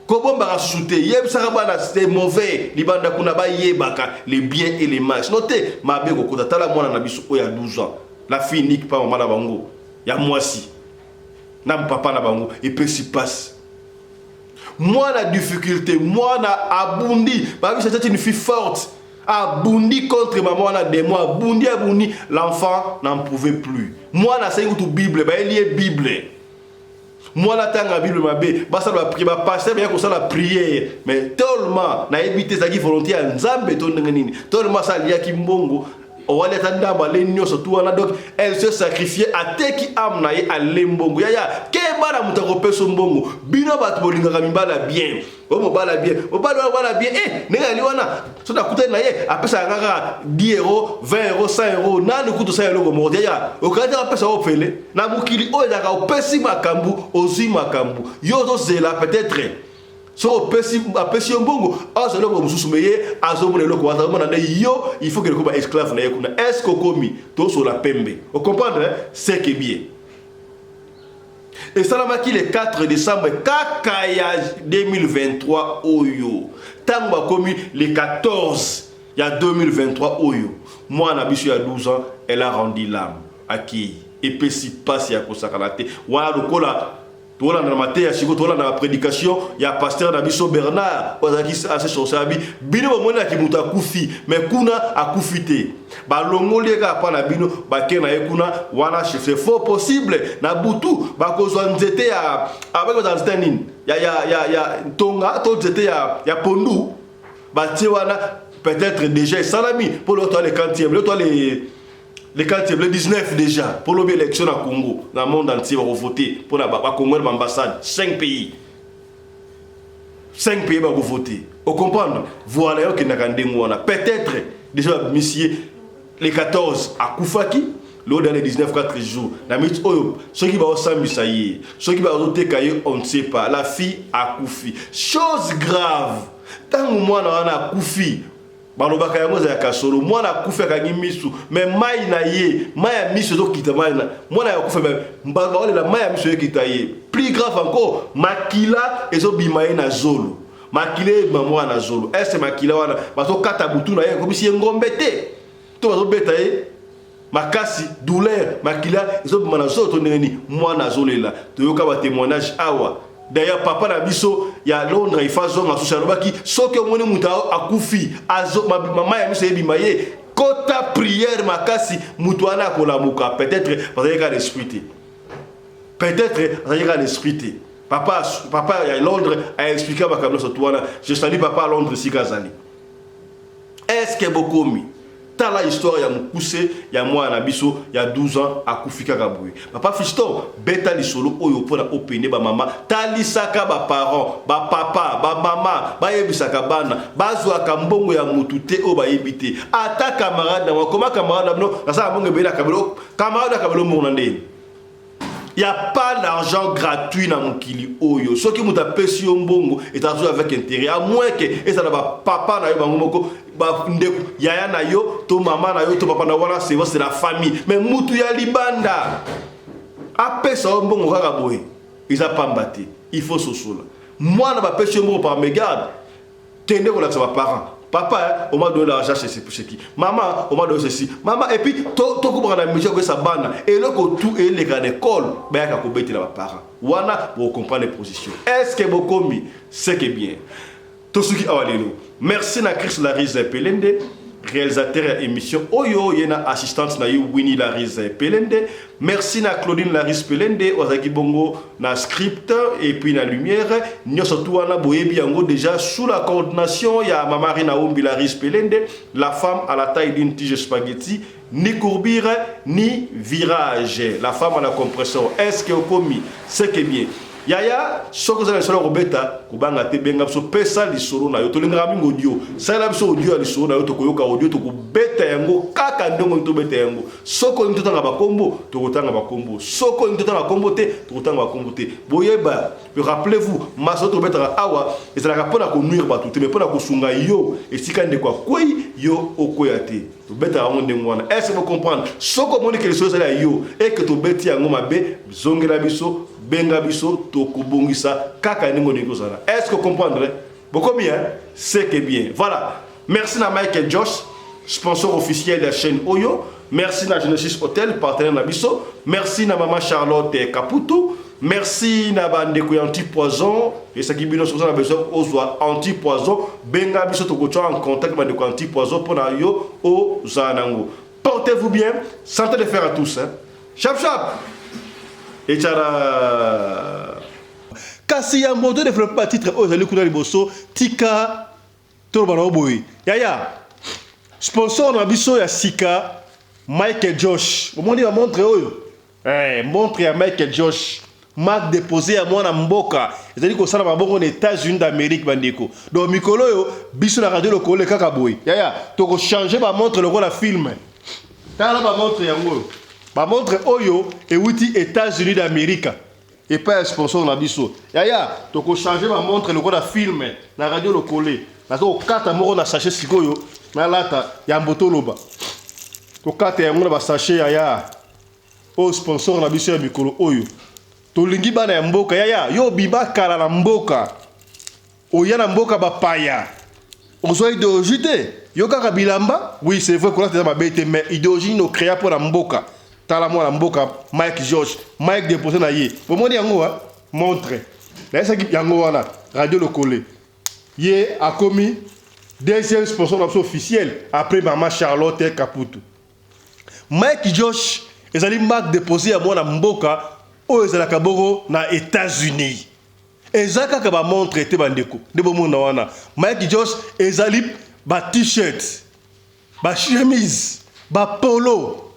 kobomba rasouté yebisaka bana c'est mauvais libanda kuna ba yebaka les biens et les mal notez mabe ko kota tala mwana na biso oya 12 ans. La fille nique pas maman na bango. Ya moi si. Na papa na bango. Et puis s'y passe. Moi la difficulté. Moi na abundi. Parce que c'était une fille forte. Abundi contre maman na des mois. Abundi. L'enfant n'en pouvait plus. Moi na c'est une Bible. Bah il y a Bible. Moi la tanga Bible ma bé. Bah ça doit prier. Bah passer bien comme ça la prière. Mais tellement na éviter ça qui volonté à nzambe ton nini. Tellement ça liya kimbongo. Donc elle se sacrifiait à teki amnaye à lembongo yaya ke bana mutako peso mbongo bino bat bolinga kamibala bien o bala bien nenga liwana so da kuta na ye apesa ngaka 10 euros 20 euros 100 euros na lukuto sa eloko mordia o kata apesa o fele na mukili o da ka opesi makambu ozi makambu yo zo zela peut-être. So apesi mbongo azo loko mususu meye azo mona loko wata mona na yo il faut que le combat esclave na yekuna est-ce que komi to so la pembe vous comprenez c'est que bien et ça l'a qui le 4 décembre kakaya 2023 oyo tango komi le 14 il y a 2023 oyo moi na biso ya 12 ans elle a rendu l'âme aki et puis si passe ya kosakanate wana lokola tola na maté ya siko tola na prédication ya pasteur na biso Bernard ozaki assez sosabi bino bomona ki muta kufi mais kuna akufite ba longoli ka pa na bino ba ke na ekuna wana c'est fort possible na butu ba kozwa nzete ya avec dans standing ya tonga to nzete ya pondu ba ti wana peut-être déjà salami pour le temps les quantième le temps les 19 déjà pour l'élection à Congo dans le monde entier va voter pour la Congo l'ambassade 5 pays vont voter vous comprenez voilà que peut-être déjà monsieur les 14 à Koufaki l'autre dans les 19 4 jours la minute ceux qui vont s'amuser ceux qui vont voter on ne sait pas la fille a Koufi chose grave tant moi on a Koufi balobaka yango za kasolo mwana kufa kangi misu mais mai na ye mai ya misu zo kita mai na mwana ya kufa mbaba wale la mai ya misu kita ye plus grave encore makila ezo bimaye na zolo makile mamwa na zolo est makila wana bazo kata butu na ye comme si ngombe te to bazo beta ye makasi douleur makila ezo bimana zolo to neni mwana zolo la to yoka ba témoignage awa. D'ailleurs, papa na biso ya Londres il fait zonga social baki soki omoni muta akufi azo mama ya miso ebimaye kota prière makasi mutu ana kolamuka peut-être parce qu'il y a l'esprit papa ya Londres a expliqué ma kabla sotwana je salue papa à Londres si kazali est-ce que beaucoup mi dans la histoire ya mukuse ya moi na biso ya 12 ans akufika kaboué papa fiston beta lisolo oyo pona opene ba mama talisaka ba parents ba papa ba mama ba yebisaka bana bazwa kambongo ya mutute o ba yebite ata camarade na koma camarade no ça mbongo bela kabelo camarade kabelo monande. Il n'y a pas d'argent gratuit dans mon kili oyo. Ce qui m'a payé un bongo est avec intérêt. À moins que et ça n'a pas papa na yo bangomoko ba ndeko yaya na yo to maman na yo to papa na wana c'est la famille. Mais mutu ya libanda. Après ça un bongo kaka boy. Ils a pas mbatté. Il faut sosola. Moi na ba payé un bongo par mes gardes. Tende ko la sa parents. Papa, on m'a donné l'argent chez qui. Maman, on m'a donné ceci. Maman, et puis, tout comprend la musique que ça banne. Et là, tout est les gars d'école, ben, quand on bête les parents. Voilà, pour comprendre les positions. Est-ce que vous commis, c'est que bien. Tout ce qui a allé merci à Chris Larise Pelende, réalisateur émission. Oyo, il y a assistante na Winnie Larise Pelende. Merci à Claudine Larise Pelende, Ozaki Bongo, na script et puis na lumière. Nous surtout à Boyebiango déjà sous la coordination. Il y a Mamari Naomi Larise Pelende, la femme à la taille d'une tige spaghetti, ni courbure, ni virage. La femme à la compression. Est-ce que vous commis? C'est que bien. Yaya, ce que vous avez sur le robeta, Kubanga Tebenga, so pesa li solo na yo, to linga mingo audio, ça la so audio li solo na yo, to koyoka audio, to kubeta yango, kaka ndongo to beta yango, soko nto tanga ba kombo, to kotanga ba kombo, soko nto tanga kombo te, to kotanga ba kombo te. Boyeba, rappelez-vous, maso to beta awa, et ça la pona ko nuire ba tout, mais pona ko sunga yo, et si kande kwa kwei yo okoyate. To beta yango ndengwana. Est-ce que vous comprenez? Soko moni que les choses là yo, et que to beti yango mabe, zongela biso benga biso to kubongisa kaka ningo nigozana. Est-ce que vous comprenez? Beaucoup bien, c'est que bien. Voilà. Merci à Michael Josh, sponsor officiel de la chaîne Oyo. Merci à Genesis Hotel, partenaire Nabiso. Merci à Maman Charlotte Caputo. Merci à Bandeko Anti-Poison. Et ce qui est bien, c'est qu'on a besoin anti-poison. Benga biso to gocho en contact avec Bandeko Anti-Poison pour na yo au Zanango. Portez-vous bien. Santé de faire à tous. Hein. Chap chap. Et tchara. Kasi ya moto développement titre Ozali Kuna Liboso Tika Torobano Boy. Yaya. Sponsor na biso ya Sika Michael Josh. Au monde va montrer oyo. Montre à Michael Josh. Marque déposé à moi na mboka. C'est-à-dire que ça na maboko aux États-Unis d'Amérique bandeko. Donc mikolo yo biso na radio lokole kaka boy. Yaya, to ko changer ba montre le rôle à film. Tala ba montre yango. Ba montre oyo et wuti États-Unis d'Amérique. Et pas un sponsor na biso. Yaya, to ko changer ba montre le rôle à film na radio lokole. Na to kata moko na sachet sikoyo. Na lata ya mboto loba. To kata yango na ba sachet yaya. O sponsor na biso ya mikolo oyo. Tolingi bana ya mboka yaya yo biba kala na mboka oya na mboka bapaya ozoi de ojite Yoka bilamba, oui, c'est vrai qu'on a ma bête, mais idéologie nous créa pour la mboka. Talamo la mboka, Mike George, Mike déposé na yé. Vous m'en dites montre. Là, c'est qui yango wana, radio le collé. Yé a commis deuxième sponsor officiel après Maman Charlotte Caputo. Mike George, ils allaient marque déposé à moi la mboka, aux Ezalakaboro na États-Unis. Ezaka ka ba montre te bandeko. De bo mona wana. Mike George ezali ba t-shirt, ba chemise, ba polo.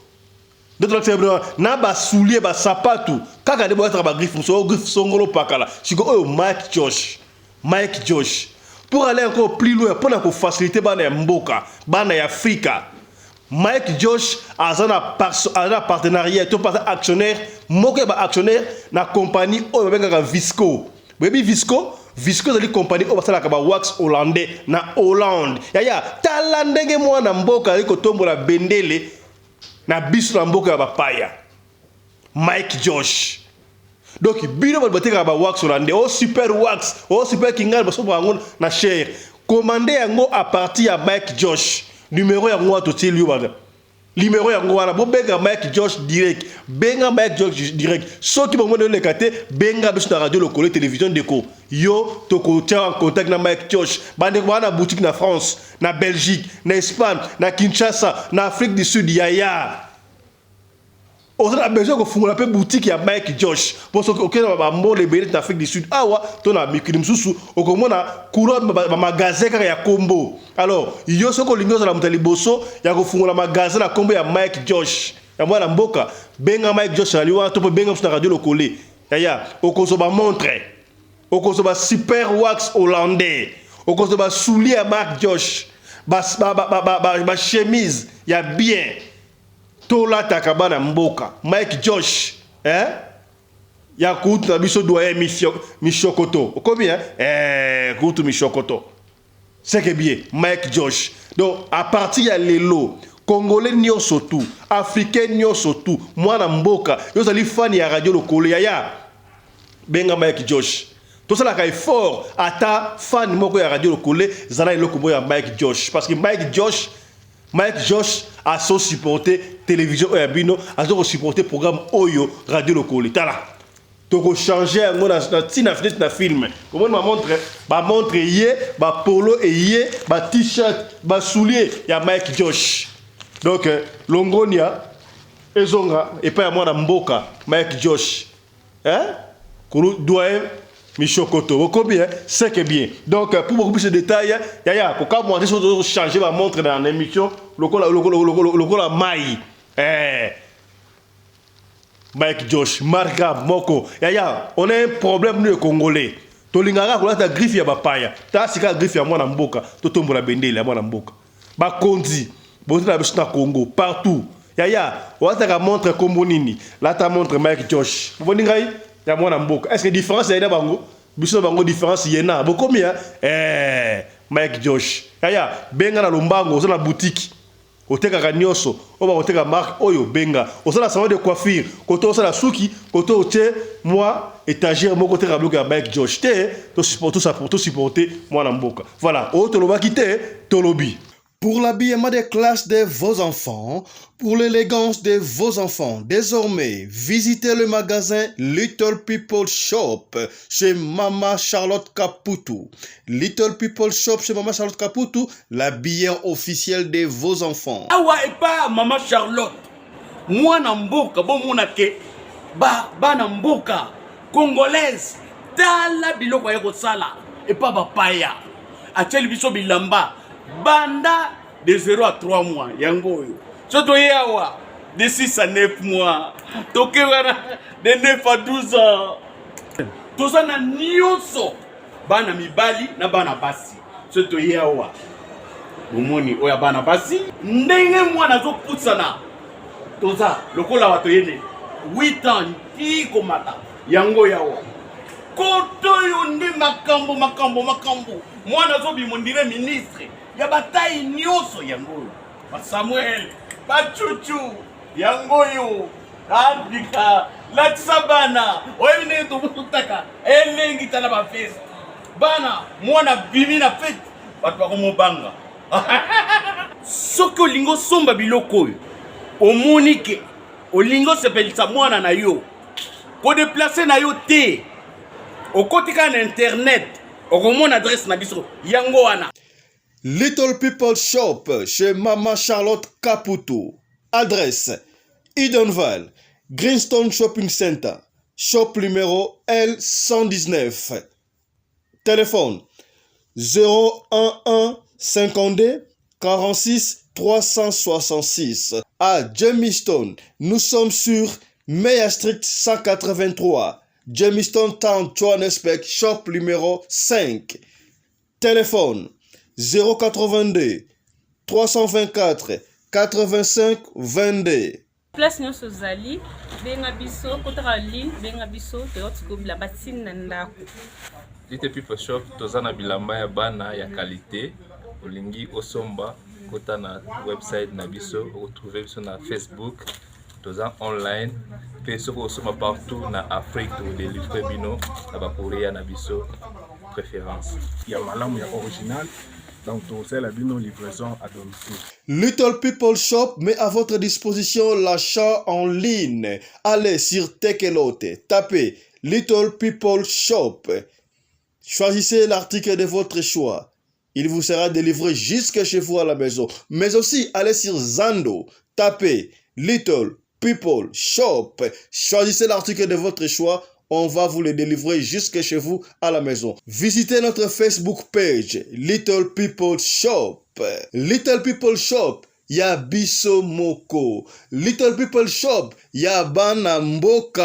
D'autres na ba soulier, ba sapatou. Kaka de bo être ba griffe, so griffe songolo pakala. Siko oh Mike George. Mike George. Pour aller encore plus loin, pour nous faciliter bana mboka, bana Afrika. Mike George a un partenariat, tout actionnaire, moke ba actionnaire na compagnie o benga Visco. Baby Visco c'est une compagnie au basala kaba wax hollandais na Hollande. Yaya talandenge mwana mboka liko tombo la bendele na biso na mboka ya bapaya. Mike Josh. Donc bino bateka ba wax hollandais, oh super wax, oh super kingal baso bango na cher. Commandé yango à partir ya Mike Josh. Numéro yango atoti liyo bana. Numéro yango wana bo benga Mike Josh direct. Benga Mike Josh direct. So ki bongo le kate benga biso na radio lokole télévision déco. Yo toko tia en contact na Mike Josh. Bande wana boutique na France, na Belgique, na Espagne, na Kinshasa, na Afrique du Sud yaya. On a besoin de faire une boutique à Mike Josh. Pour ce que on a les bénéfices d'Afrique du Sud. Ah ouais, ton ami Kirimsusu, au comment on a couleur magasin car il y a combo. Alors, il y a ce qu'on l'ingo dans la montée bosso, il y a que faire la magasin à combo à Mike Josh. Il y a moi la mboka, benga Mike Josh à lui, on peut benga sur la radio le coller. Yaya, au consoba montre, au consoba super wax hollandais, au consoba soulier à Mike Josh, ba chemise, il y a bien. Tola takabana mboka Mike Josh ya kutu na biso doyen Mishokoto combien kutu Mishokoto c'est que bien Mike Josh. Donc à partir ya lelo congolais nyoso tout africain nyoso tout mwana mboka yo zali fan ya radio lokole ya benga Mike Josh. Tout ça là ka effort ata fan moko ya radio lokole zala eloko ya Mike Josh parce que Mike Josh a son supporté télévision Oyabino, a son supporté programme Oyo radio local. Tala. Donc changer un mot na film. Comment ma montre yé, ba polo et yé, ba t-shirt, ba soulier, ya Mike Josh. Donc Longonia ezonga et pas moi na mboka Mike Josh. Kuru doyen Mishokoto, combien c'est que bien. Donc pour beaucoup plus de détails, yaya, quand moi je changer ma montre dans l'émission, le Mai. Mike Josh, Marga Moko. Yaya, on a un problème nous les Congolais. Tolingara ko la griffe ya bapaya. Ta sika griffe ya mwana mboka, to tombola bendele ya mwana mboka. Ba konzi, bozo na biso na Congo partout. Yaya, on a ta montre comme nini. Là ta montre Mike Josh. Vous voyez ngai? Ya mwana mboka. Est-ce que différence ya bango? Biso bango différence yena. Bo combien? Mike Josh. Yaya, benga na lombango, zo na boutique. Oteka kanyoso, oba oteka marque oyo benga. Osala salon de coiffure, koto osala suki, koto otie moi étagère moko te rabloka ya Mike Josh. Te to support tout ça pour tout supporter mwana mboka. Voilà, o toloba kite tolobi. Pour l'habillement des classes de vos enfants, pour l'élégance de vos enfants, désormais, visitez le magasin Little People Shop chez Maman Charlotte Caputo. Little People Shop chez Maman Charlotte Caputo, l'habillement officiel de vos enfants. Awa et pas Maman Charlotte. Moi namboka, bon monake, ba namboka, congolaise, tala biloko ya kosala et pas bapaya. Atel biso bilamba. Banda de 0 à 3 mois, yango yo. Soto yawa de 6 à 9 mois. Toke wana de 9 à 12 ans. Toza na nyonso. Bana mibali na bana basi. Soto yawa. Bomoni oya bana basi. Ndenge mwana zo putsana. Toza lokola wato yene 8 ans ti komata. Yango yawa. Koto yo ndi makambo. Mwana zo bimondire ministre. Ya bataille nyoso yango. Ba Samuel, ba Chuchu, yango yo. Andika, la tsabana. Oyine to mutaka. Elengi tala ba fest. Bana, mwana bimi na fete. Batu ba ko mobanga. soki olingo somba biloko oyo omoni ke olingo sepelisa mwana na yo kodeplace na yo te okotika na internet okomona adresse na biso yango wana. Little People Shop chez Maman Charlotte Caputo. Adresse Edenval, Greenstone Shopping Center, shop numéro L119. Téléphone 011 52 46 366. À Jamestown, nous sommes sur Meyer Street 183. Jamestown Town, Johannesburg, shop numéro 5. Téléphone 082 324 85 22. Place nyonso zali benga biso kotaka ligne benga biso teotikobila batine na ndako. Little People Shop tozana bilamba ya bana ya qualité olingi osomba kota na website na biso retrouver biso na Facebook toza online pe soko osoma partout na Afrique to délivrer bino na ba Korea na biso préférence ya malamu ya original. Donc, c'est la livraison à domicile. Little People Shop met à votre disposition l'achat en ligne. Allez sur Tekelote, tapez Little People Shop. Choisissez l'article de votre choix. Il vous sera délivré jusque chez vous à la maison. Mais aussi, allez sur Zando, tapez Little People Shop. Choisissez l'article de votre choix. On va vous le délivrer jusque chez vous à la maison. Visitez notre Facebook page, Little People Shop. Little People Shop, ya biso moko. Little People Shop, ya bana mboka.